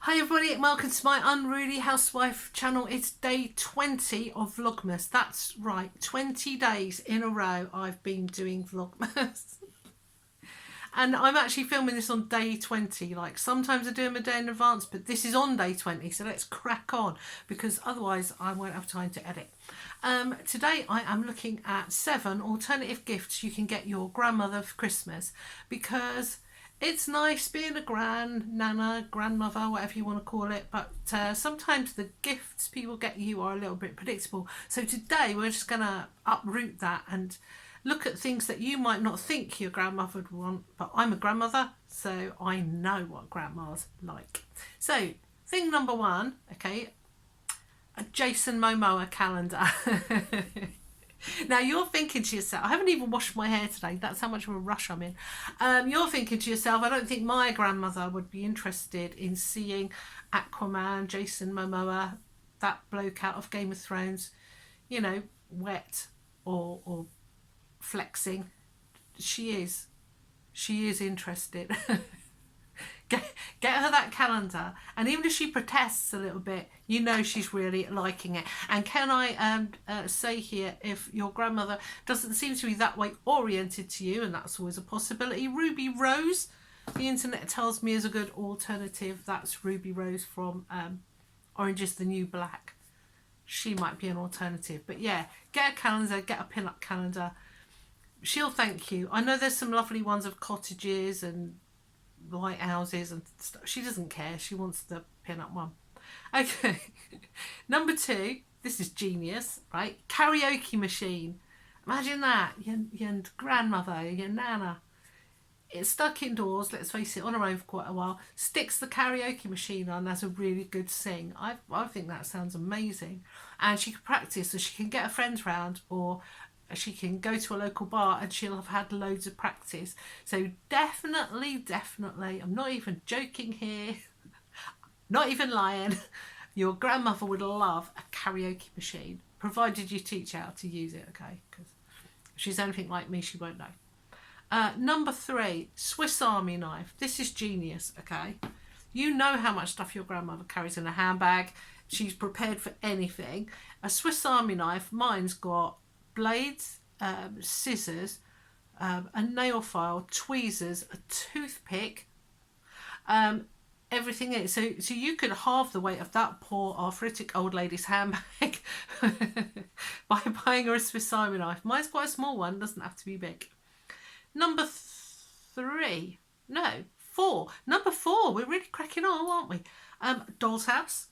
Hi everybody and welcome to my Unruly Housewife channel. It's day 20 of Vlogmas. That's right, 20 days in a row I've been doing Vlogmas. And I'm actually filming this on day 20. Like sometimes I do them a day in advance, but this is on day 20. So let's crack on because otherwise I won't have time to edit. Today I am looking at 7 alternative gifts you can get your grandmother for Christmas, because it's nice being a nana, grandmother, whatever you want to call it, but sometimes the gifts people get you are a little bit predictable. So today we're just going to uproot that and look at things that you might not think your grandmother would want, but I'm a grandmother, so I know what grandmas like. So thing number 1, okay, a Jason Momoa calendar. Now you're thinking to yourself, I haven't even washed my hair today, that's how much of a rush I'm in. You're thinking to yourself, I don't think my grandmother would be interested in seeing Aquaman, Jason Momoa, that bloke out of Game of Thrones, you know, wet or flexing. She is interested. Get her that calendar, and even if she protests a little bit, you know she's really liking it. And can I say here, if your grandmother doesn't seem to be that way oriented to you, and that's always a possibility, Ruby Rose, the internet tells me, is a good alternative. That's Ruby Rose from Orange is the New Black. She might be an alternative, but yeah, get a calendar, get a pin-up calendar. She'll thank you. I know there's some lovely ones of cottages and lighthouses and stuff. She doesn't care. She wants the pin-up one. Okay. Number 2, this is genius, right? Karaoke machine. Imagine that. Your grandmother, your nana, it's stuck indoors, let's face it, on her own for quite a while, sticks the karaoke machine on as a really good sing. I think that sounds amazing. And she can practice, so she can get her friends round, or she can go to a local bar and she'll have had loads of practice. So definitely, I'm not even joking here, not even lying, your grandmother would love a karaoke machine, provided you teach her how to use it, okay? Because if she's anything like me, she won't know. Number 3, Swiss Army knife. This is genius, okay? You know how much stuff your grandmother carries in a handbag. She's prepared for anything. A Swiss Army knife, mine's got blades, scissors, a nail file, tweezers, a toothpick, everything in it. So you could halve the weight of that poor arthritic old lady's handbag by buying her a Swiss Army knife. Mine's quite a small one, doesn't have to be big. Number 3, no, 4. Number 4, we're really cracking on, aren't we? Doll's house.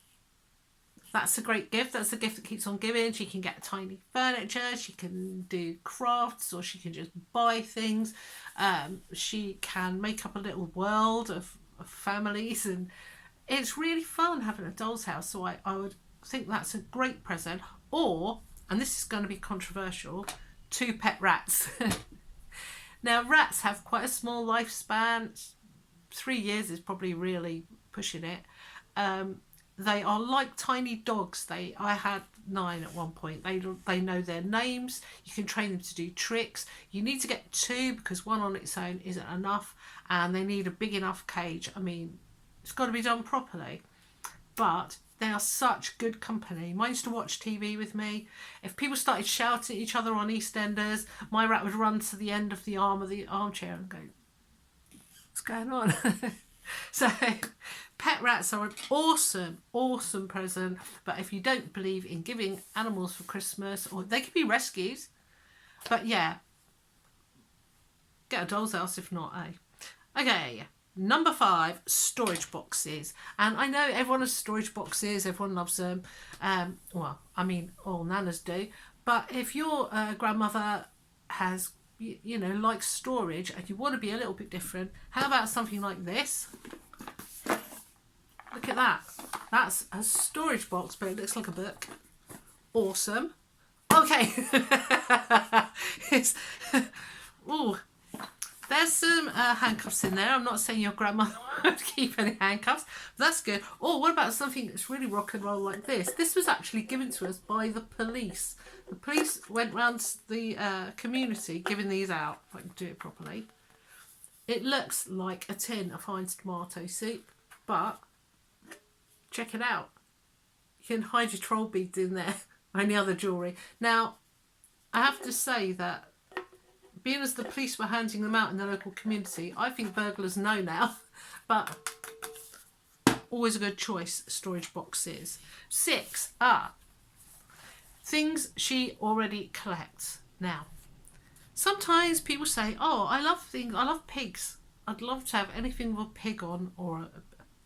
That's a great gift. That's a gift that keeps on giving. She can get tiny furniture. She can do crafts, or she can just buy things. She can make up a little world of families, and it's really fun having a doll's house. So I would think that's a great present. Or, and this is going to be controversial, 2 pet rats. Now, rats have quite a small lifespan. 3 years is probably really pushing it. They are like tiny dogs. I had 9 at one point. They know their names. You can train them to do tricks. You need to get 2 because 1 on its own isn't enough, and they need a big enough cage. I mean, it's got to be done properly, but they are such good company. Mine used to watch TV with me. If people started shouting at each other on EastEnders, my rat would run to the end of the arm of the armchair and go, "What's going on?" So pet rats are an awesome present. But if you don't believe in giving animals for Christmas, or they could be rescues, but yeah, get a doll's house if not, eh? Okay, number 5, storage boxes. And I know everyone has storage boxes, everyone loves them. Well, I mean, all nanas do. But if your grandmother has, you know, likes storage and you want to be a little bit different, how about something like this? Look at that. That's a storage box, but it looks like a book. Awesome. Okay. Ooh, there's some handcuffs in there. I'm not saying your grandmother would keep any handcuffs, but that's good. Or what about something that's really rock and roll like this? This was actually given to us by the police. The police went round the community giving these out, if I can do it properly. It looks like a tin of Heinz tomato soup, but check it out. You can hide your troll beads in there or any other jewellery. Now, I have to say that being as the police were handing them out in the local community, I think burglars know now, but always a good choice, storage boxes. 6 are things she already collects. Now, sometimes people say, oh, I love pigs. I'd love to have anything with a pig on, or a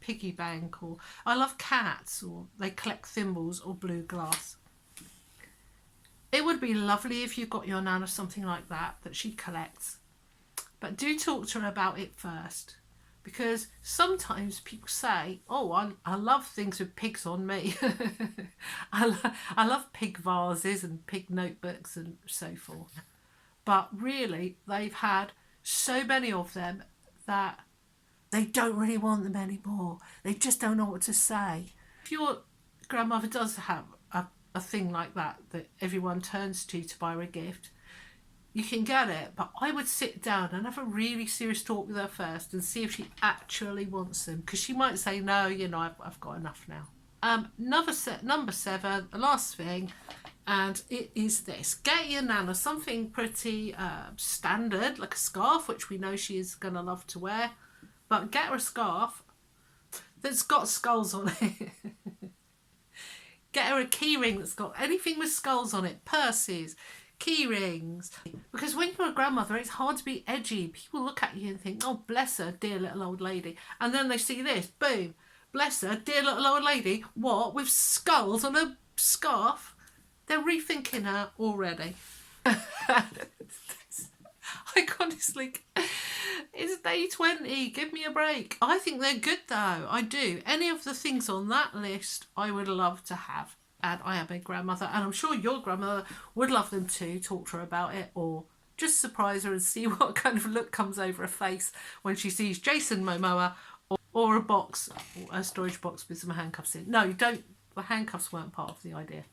piggy bank, or I love cats, or they collect thimbles or blue glass. It would be lovely if you got your nana something like that she collects. But do talk to her about it first. Because sometimes people say, oh, I love things with pigs on me. I love pig vases and pig notebooks and so forth. But really, they've had so many of them that they don't really want them anymore. They just don't know what to say. If your grandmother does have a thing like that everyone turns to buy her a gift, you can get it, but I would sit down and have a really serious talk with her first and see if she actually wants them, because she might say no, you know, I've got enough now. Number 7, the last thing, and it is this: get your nana something pretty standard, like a scarf, which we know she is going to love to wear, but get her a scarf that's got skulls on it. Get her a key ring that's got anything with skulls on it, purses, key rings. Because when you're a grandmother, it's hard to be edgy. People look at you and think, oh, bless her, dear little old lady. And then they see this, boom, bless her, dear little old lady. What? With skulls on a scarf? They're rethinking her already. I honestly, it's day 20, give me a break. I think they're good though, I do. Any of the things on that list I would love to have. And I am a grandmother, and I'm sure your grandmother would love them too. Talk to her about it, or just surprise her and see what kind of look comes over her face when she sees Jason Momoa or a box, or a storage box with some handcuffs in. No, you don't. The handcuffs weren't part of the idea.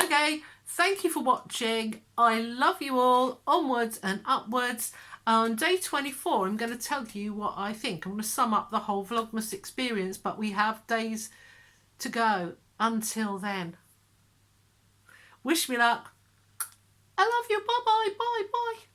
Okay, thank you for watching. I love you all. Onwards and upwards. On day 24, I'm going to tell you what I think. I'm going to sum up the whole Vlogmas experience, but we have days to go until then. Wish me luck. I love you. Bye-bye. Bye-bye.